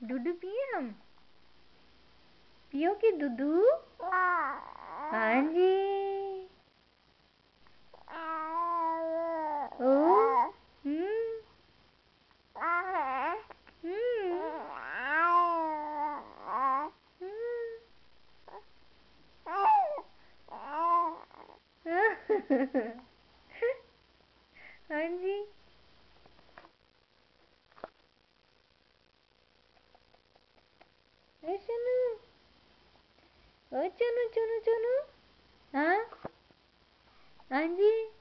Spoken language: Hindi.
दूध पिए हम? पियोगे दूध? हाँ जी। ओ हाँ जी। चुनु, ओ चुनु चुनु चुनु। हाँ हाँ जी।